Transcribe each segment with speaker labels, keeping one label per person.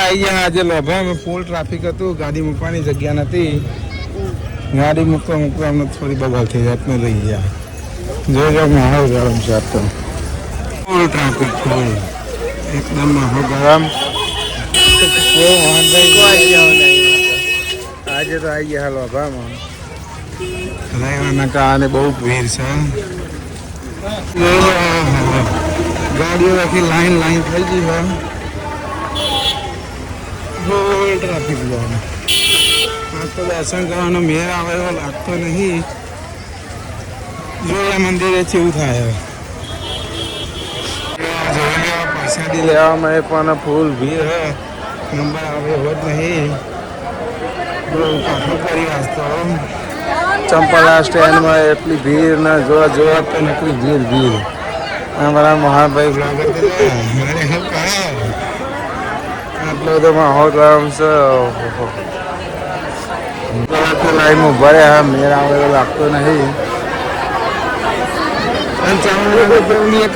Speaker 1: આવી ગયા આજે લોભામાં ફૂલ ટ્રાફિક હતું, ગાડી મૂકવાની જગ્યા નથી. ગાડી મૂકવા અમને થોડી બગાડ થઈ જાય એટલે લઈ ગયા. જોજો માહોલ ગરમ છે તો ફૂલ ટ્રાફિક ફૂલ એકદમ માહોલ ગરમ. આજે તો આવી ગયા લોભામાં રહેવાના કારણે બહુ ભીડ છે. ગાડીઓ આખી લાઈન થઈ ગઈ છે. Full traffic jam. આ તો દર્શન કરવાનો મેળ આવે એવો લાગતો નહીં. જોયા મંદિરે કેવું થાય. પ્રસાદી લેવામાં પણ ફૂલ ભીડ હે. નંબર આવે એવો જ નહીં. કાઠું કરી વાંચતો ચંપલા સ્ટેન્ડમાં એટલી ભીડ ને જોવા તો નકરી ભીડ. અમારા મહાભાઈ બ્લોગર આટલો બધો માહોલ ગરમ છે. લાઈનમાં ઉભા રહ્યા મેળ આવે એવો લાગતો નહીં.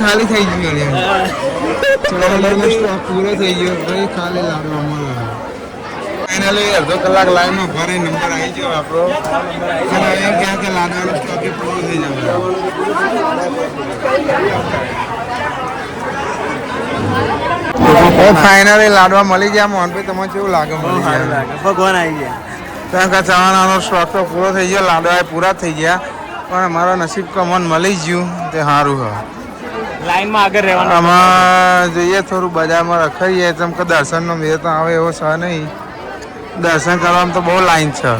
Speaker 1: ખાલી થઈ ગયું સ્ટોક પૂરો થઈ ગયો ભાઈ. ખાલી લાવવામાં ફાઇનલી અડધો કલાક લાઈનમાં ભરે નંબર આવી ગયો આપણો. ક્યાં કે લાદવાનો સ્ટોક પૂરો થઈ જાય. ફાઇનલી લાડવા મળી ગયા. મોહનભાઈ તમને કેવું લાગે?
Speaker 2: ભગવાન આવી ગયા.
Speaker 1: ત્યાં કે ચવાણાનો સ્ટોક તો પૂરો થઈ ગયો, લાડવા પૂરા થઈ ગયા, પણ અમારો નસીબ કમન મળી ગયું તે સારું હ.
Speaker 2: લાઈનમાં આગળ રહેવાનું.
Speaker 1: આમાં જોઈએ થોડું બજારમાં રખાઈએ જેમ કે દર્શનનો મેળ તો આવે એવો છે નહીં. દર્શન કરવામાં તો બહુ લાઈન છે.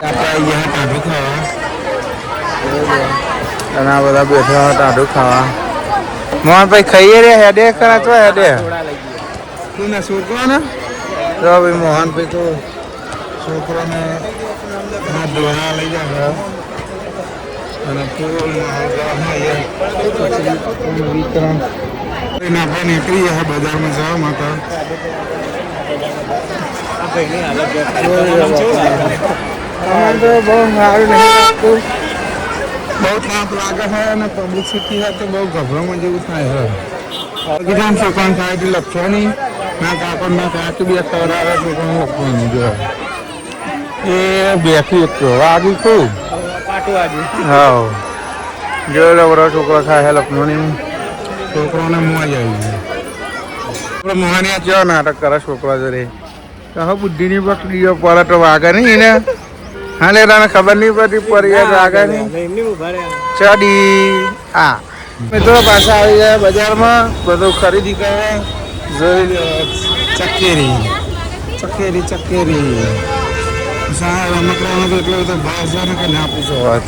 Speaker 1: આપણે આવી ગયા ટાઢું ખાવા અને આ બધા બેઠા ટાઢું ખાવા. મોહનભાઈ ખાઈએ રે હેડે ખરા તો હેડે તું ને છોકરો ને તો ભાઈ મોહનભાઈ તો છોકરાને હાથ ધોવા લઈ જાય અને ફૂલ વિતરણ આપણે નીકળી જાય બજારમાં જવા માટે. તો બહુ સારું નહીં લાગતું. બહુ તાપ લાગે છે અને પબ્લિસિટી છે તો બહુ ગભરામાં જેવું થાય છે. કીધું છોકરાને ખાય એટલે લખશો નહીં. ના કાપડ ના કાચું બે ખવડાવે છોકરાને લખવાનું જો એ બેઠી એક વાગી ખૂબ હા જો બરો છોકરો ખાય લખવાની. છોકરાને મોજ આવી ગઈ. મોહનિયા કેવો નાટક કરે છોકરા જોડે. કહો બુદ્ધિની પકડીઓ પર તો વાગે નહીં ને. હા લે તને ખબર નહીં પડતી પડી વાગે નહીં ચડી. હા મિત્રો પાછા આવી ગયા બજારમાં બધું ખરીદી કરે. જોઈ લો ચકેરી રમકડાનો તો એટલો બધો ભાવ છે ને કે ના પૂછો વાત.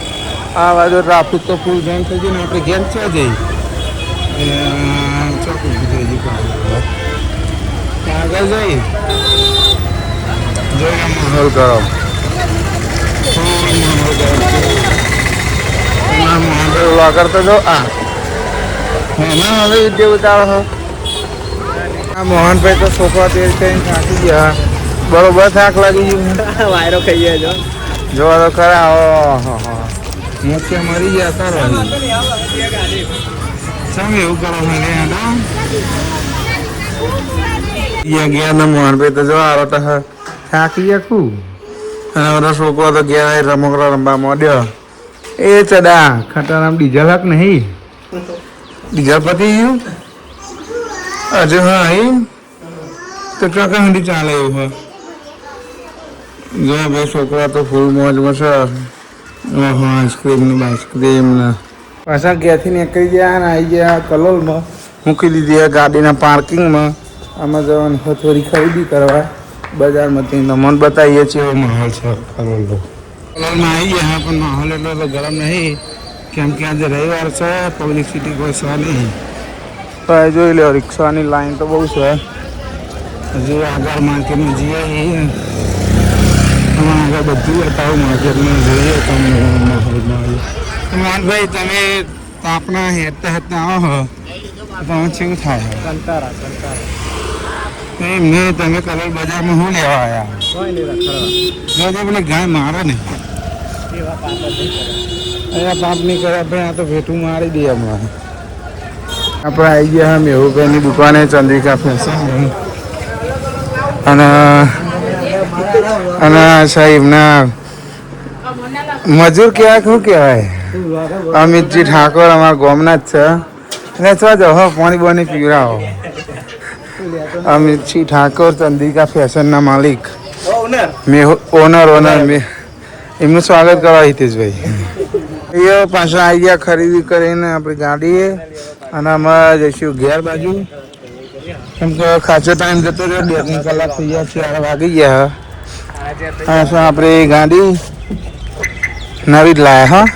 Speaker 1: આ બાજુ ટ્રાફિક તો ફૂલ જામ થઈ ગયું ને આપણે ઘેર ક્યાં જઈ ચોકડી થઈ ગયું આગળ જઈ જોઈને માહોલ કરો. માહોલ તો જો આ હવે જે ઉતારો હો. આ મોહનભાઈ તો છોકરા તેલ કરીને થાકી ગયા. બરોબર થાક લાગી ગયું.
Speaker 2: વાયરો ખાઈ ગયા
Speaker 1: જોવા તો ખરા. મોતિયા મરી ગયા તારો સામે એવું કરો ગયા ને મોહનભાઈ તો જો આરો તો થાકી ગયા ખૂબ. અને બધો છોકરો તો ગયા રમકડા રમવા માંડ્યો. એ ચડા ખટારામ ડીઝલ હક નહીં. ડીઝલ પતી ગયું હજુ. હા એમ તો ચોક્કસ સુધી ચાલે એવું હોય. જો ભાઈ છોકરા તો ફૂલ મોજમાં છે. આઈસ્ક્રીમ ને બાઈસ્ક્રીમ ને પાછા ઘેરથી નીકળી ગયા ને આવી ગયા કલોલમાં. મૂકી દીધી ગાડીના પાર્કિંગમાં. આમાં જવાનું થોડી ખરીદી કરવા બજારમાંથી. તમને બતાવીએ છીએ એવો માહોલ છે કલોલનો. કલોલમાં આવી ગયા પણ માહોલ એટલો તો ગરમ નહીં કેમ કે આજે રવિવાર છે. પબ્લિસિટી કોઈ છે નહીં. પણ જોઈ લો રિક્ષાની લાઈન તો બહુ છે. હજુ આગળ માર્કેટમાં જઈએ આગળ બધું બતાવું માર્કેટમાં જોઈએ તમને માહોલમાં. મોહનભાઈ તમે તાપના હેરતા આવો તમે કેવું થાય? એમ નહીં તમે કલોલ બજારમાં શું લેવા આવ્યા? જો પેલી ગાય મારે ને અહીંયા પાપ નહીં કરે ભાઈ. આ તો ભેટું મારી દે હમણાં. આપણે આવી ગયા મેહુભાઈની દુકાને ચંદ્રિકા ફેશન. અને અને સાહેબના મજૂર કહેવાય શું કહેવાય અમિતજી ઠાકોર અમારા ગામના જ છે એટલે શું જાઓ હો પાણી બોની પીવડાવો અમિતજી ઠાકોર ચંદ્રિકા ફેશનના માલિક ઓનર એમનું સ્વાગત કરવા હિતેશભાઈ એ પાછા આવી ગયા ખરીદી કરીને આપણી ગાડીએ અને અમે જઈશું ઘેર બાજુ કેમ કે ખાસો ટાઈમ જતો રહ્યો 2-3 કલાક થઈ ગયા 4 વાગી ગયા હા શું આપણે ગાડી નવી જ લાયા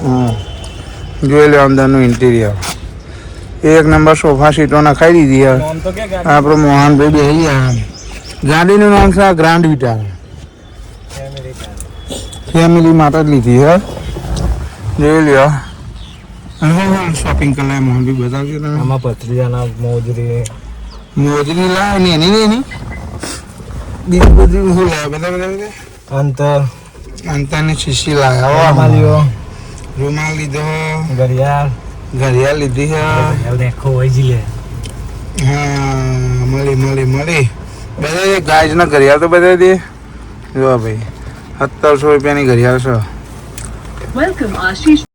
Speaker 1: હા જોઈ લો અંદરનું ઇન્ટિરિયર એક નંબર સોફા સીટો નખાઈ દીધી આપણો મોહનભાઈ બેસી ગયા ગાડીનું નામ છે ગ્રાન્ડ વિટા ફેમિલી માટે જ લીધી હે જોઈ લ્યો શોપિંગ કરાય મોહનભાઈ બતાવજો તમે
Speaker 2: આમાં પથરીયાના
Speaker 1: મોજરી લાવે ને એની બીજું બધું શું લાવે બધા
Speaker 2: અંતર
Speaker 1: અંતાની શીશી લાવ્યા રૂમાલ લીધો ઘડિયાળ લીધી હા મળી બધા ગાયના ઘડિયાળ તો બધા દે જો ભાઈ 1700 રૂપિયાની ઘડિયાળ છે.